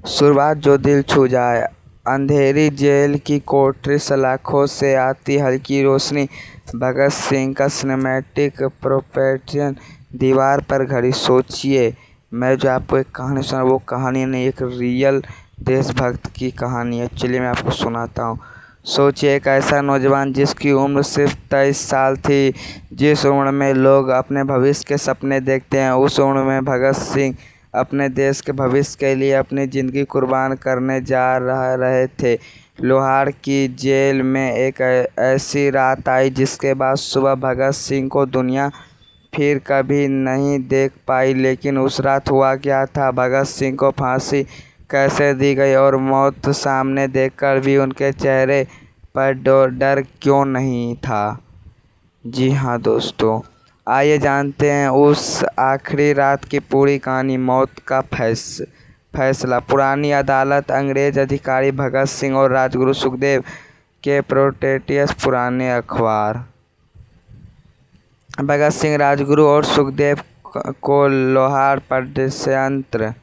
शुरुआत जो दिल छू जाए। अंधेरी जेल की कोठरी, सलाखों से आती हल्की रोशनी, भगत सिंह का सिनेमैटिक प्रोपेशन, दीवार पर घड़ी। सोचिए, मैं जो आपको एक कहानी सुना वो कहानी नहीं, एक रियल देशभक्त की कहानी है। चलिए मैं आपको सुनाता हूँ। सोचिए, एक ऐसा नौजवान जिसकी उम्र सिर्फ 23 साल थी। जिस उम्र में लोग अपने भविष्य के सपने देखते हैं, उस उम्र में भगत सिंह अपने देश के भविष्य के लिए अपनी ज़िंदगी कुर्बान करने जा रहे थे। लोहार की जेल में एक ऐसी रात आई जिसके बाद सुबह भगत सिंह को दुनिया फिर कभी नहीं देख पाई। लेकिन उस रात हुआ क्या था? भगत सिंह को फांसी कैसे दी गई और मौत सामने देखकर भी उनके चेहरे पर डर क्यों नहीं था? जी हाँ दोस्तों, आइए जानते हैं उस आखिरी रात की पूरी कहानी। मौत का फैसला। पुरानी अदालत, अंग्रेज अधिकारी भगत सिंह और राजगुरु सुखदेव के प्रोटेटियस। पुराने अखबार। भगत सिंह, राजगुरु और सुखदेव को लोहार षड्यंत्र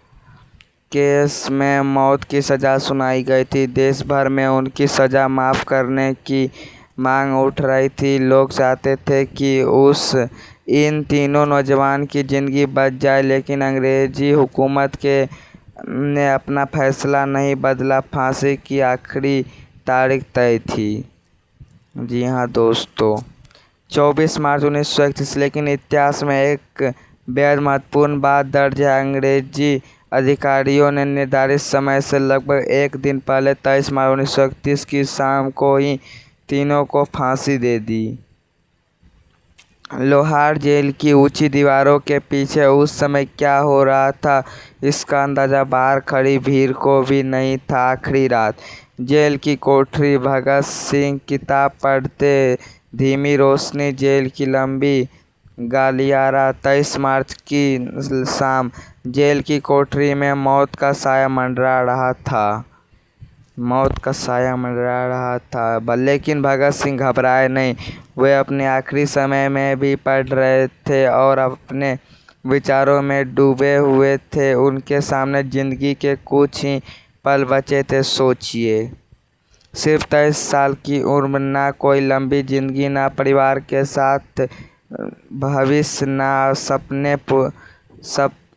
केस में मौत की सज़ा सुनाई गई थी। देश भर में उनकी सज़ा माफ़ करने की मांग उठ रही थी। लोग चाहते थे कि इन तीनों नौजवान की ज़िंदगी बच जाए, लेकिन अंग्रेज़ी हुकूमत ने अपना फैसला नहीं बदला। फांसी की आखिरी तारीख तय थी। जी हाँ दोस्तों, 24 मार्च 1931। लेकिन इतिहास में एक बेहद महत्वपूर्ण बात दर्ज है। अंग्रेजी अधिकारियों ने निर्धारित समय से लगभग एक दिन पहले 23 मार्च 1931 की शाम को ही तीनों को फांसी दे दी। लोहार जेल की ऊंची दीवारों के पीछे उस समय क्या हो रहा था, इसका अंदाज़ा बाहर खड़ी भीड़ को भी नहीं था। आखिरी रात, जेल की कोठरी। भगत सिंह किताब पढ़ते, धीमी रोशनी, जेल की लंबी गलियारा। 23 मार्च की शाम, जेल की कोठरी में मौत का साया मंडरा रहा था। लेकिन भगत सिंह घबराए नहीं। वे अपने आखिरी समय में भी पढ़ रहे थे और अपने विचारों में डूबे हुए थे। उनके सामने जिंदगी के कुछ ही पल बचे थे। सोचिए, सिर्फ 23 साल की उम्र, ना कोई लंबी जिंदगी, ना परिवार के साथ भविष्य, ना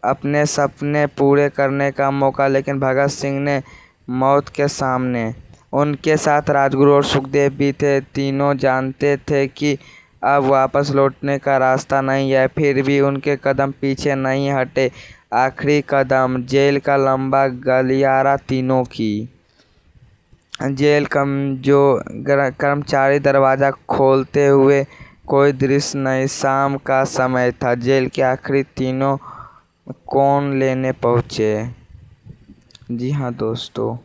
अपने सपने पूरे करने का मौका। लेकिन भगत सिंह ने मौत के सामने, उनके साथ राजगुरु और सुखदेव भी थे। तीनों जानते थे कि अब वापस लौटने का रास्ता नहीं है, फिर भी उनके कदम पीछे नहीं हटे। आखिरी कदम, जेल का लंबा गलियारा। तीनों की जेल कर्मचारी दरवाज़ा खोलते हुए कोई दृश्य नहीं। शाम का समय था। जेल के आखिरी तीनों कौन लेने पहुँचे? जी हाँ दोस्तों,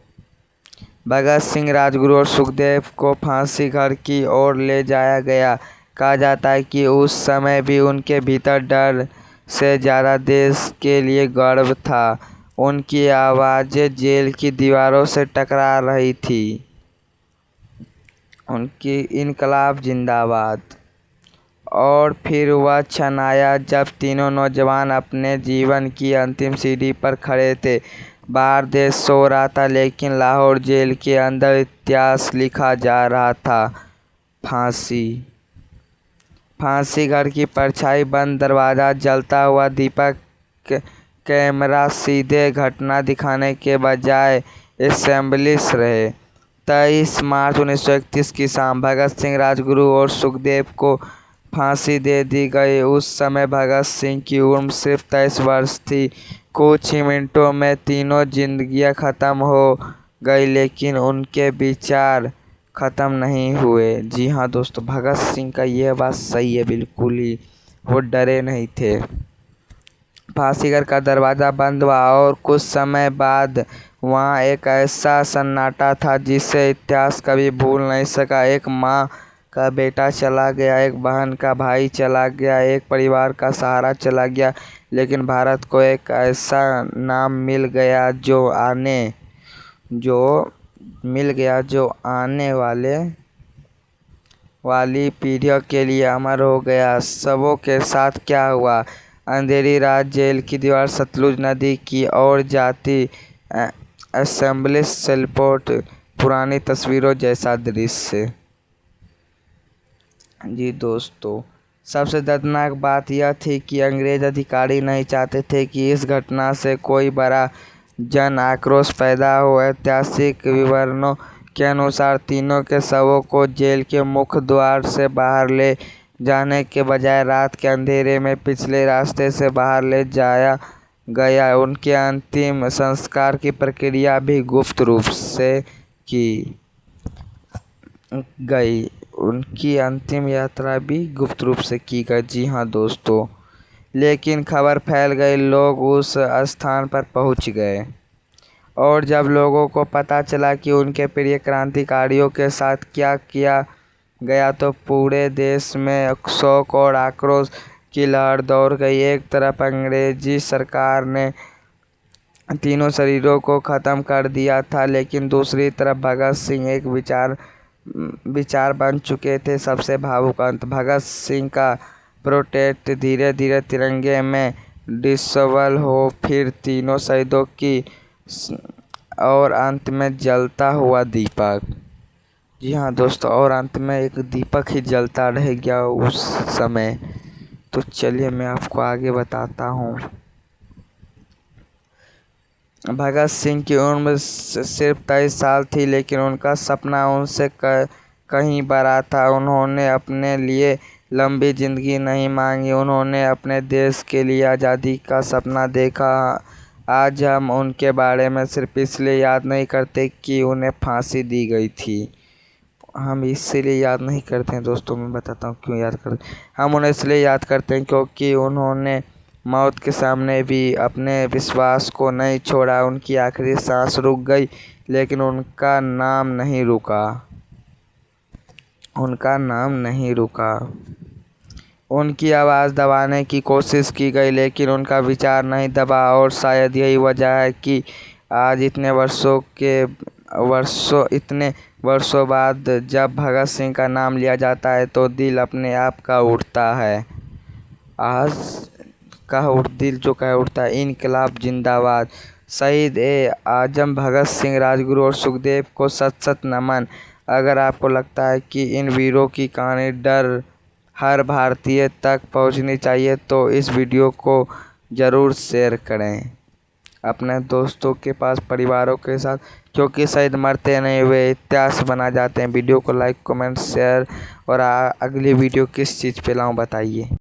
भगत सिंह, राजगुरु और सुखदेव को फांसी घर की ओर ले जाया गया। कहा जाता है कि उस समय भी उनके भीतर डर से ज़्यादा देश के लिए गर्व था। उनकी आवाज़ें जेल की दीवारों से टकरा रही थी। उनकी इनकलाब जिंदाबाद। और फिर वह क्षण आया जब तीनों नौजवान अपने जीवन की अंतिम सीढ़ी पर खड़े थे। बाहर देश सो रहा था, लेकिन लाहौर जेल के अंदर इतिहास लिखा जा रहा था। फांसी घर की परछाई, बंद दरवाज़ा, जलता हुआ दीपक, कैमरा सीधे घटना दिखाने के बजाय एसेंबलिश रहे। 23 मार्च 1931 की शाम, भगत सिंह, राजगुरु और सुखदेव को फांसी दे दी गई। उस समय भगत सिंह की उम्र सिर्फ 23 वर्ष थी। कुछ ही मिनटों में तीनों जिंदगियां खत्म हो गई, लेकिन उनके विचार ख़त्म नहीं हुए। जी हाँ दोस्तों, भगत सिंह का यह बात सही है, बिल्कुल ही वो डरे नहीं थे। फांसीघर का दरवाज़ा बंद हुआ और कुछ समय बाद वहाँ एक ऐसा सन्नाटा था जिसे इतिहास कभी भूल नहीं सका। एक माँ का बेटा चला गया, एक बहन का भाई चला गया, एक परिवार का सहारा चला गया, लेकिन भारत को एक ऐसा नाम मिल गया जो आने वाली पीढ़ियों के लिए अमर हो गया। सबों के साथ क्या हुआ? अंधेरी रात, जेल की दीवार सतलुज नदी की ओर जाती। असेंबली सेलपोर्ट, पुरानी तस्वीरों जैसा दृश्य। जी दोस्तों, सबसे दर्दनाक बात यह थी कि अंग्रेज अधिकारी नहीं चाहते थे कि इस घटना से कोई बड़ा जन आक्रोश पैदा हो। ऐतिहासिक विवरणों के अनुसार तीनों के शवों को जेल के मुख्य द्वार से बाहर ले जाने के बजाय रात के अंधेरे में पिछले रास्ते से बाहर ले जाया गया। उनके अंतिम संस्कार की प्रक्रिया भी गुप्त रूप से की गई। उनकी अंतिम यात्रा भी गुप्त रूप से की गई। जी हाँ दोस्तों, लेकिन खबर फैल गई, लोग उस स्थान पर पहुंच गए और जब लोगों को पता चला कि उनके प्रिय क्रांतिकारियों के साथ क्या किया गया तो पूरे देश में शोक और आक्रोश की लहर दौड़ गई। एक तरफ अंग्रेजी सरकार ने तीनों शरीरों को ख़त्म कर दिया था, लेकिन दूसरी तरफ भगत सिंह एक विचार बन चुके थे। सबसे भावुक अंत, भगत सिंह का प्रोटेस्ट धीरे धीरे तिरंगे में डिसॉल्व हो, फिर तीनों शहीदों की और अंत में जलता हुआ दीपक। जी हाँ दोस्तों, और अंत में एक दीपक ही जलता रह गया उस समय। तो चलिए मैं आपको आगे बताता हूँ। भगत सिंह की उम्र सिर्फ 23 साल थी, लेकिन उनका सपना उनसे कहीं बड़ा था। उन्होंने अपने लिए लंबी जिंदगी नहीं मांगी, उन्होंने अपने देश के लिए आज़ादी का सपना देखा। आज हम उनके बारे में सिर्फ इसलिए याद नहीं करते कि उन्हें फांसी दी गई थी। हम इसीलिए याद नहीं करते हैं दोस्तों, मैं बताता हूँ क्यों याद करते हैं। हम उन्हें इसलिए याद करते हैं क्योंकि उन्होंने मौत के सामने भी अपने विश्वास को नहीं छोड़ा। उनकी आखिरी सांस रुक गई, लेकिन उनका नाम नहीं रुका। उनकी आवाज़ दबाने की कोशिश की गई, लेकिन उनका विचार नहीं दबा। और शायद यही वजह है कि आज इतने वर्षों बाद जब भगत सिंह का नाम लिया जाता है तो दिल अपने आप का उठता है। दिल जो का उठता है। इनकलाब जिंदाबाद। शहीद ए आजम भगत सिंह, राजगुरु और सुखदेव को सत सत नमन। अगर आपको लगता है कि इन वीरों की कहानी हर भारतीय तक पहुंचनी चाहिए तो इस वीडियो को ज़रूर शेयर करें अपने दोस्तों के पास, परिवारों के साथ, क्योंकि शहीद मरते नहीं, वे इतिहास बना जाते हैं। वीडियो को लाइक, कमेंट, शेयर। और अगली वीडियो किस चीज़ पे लाऊं बताइए।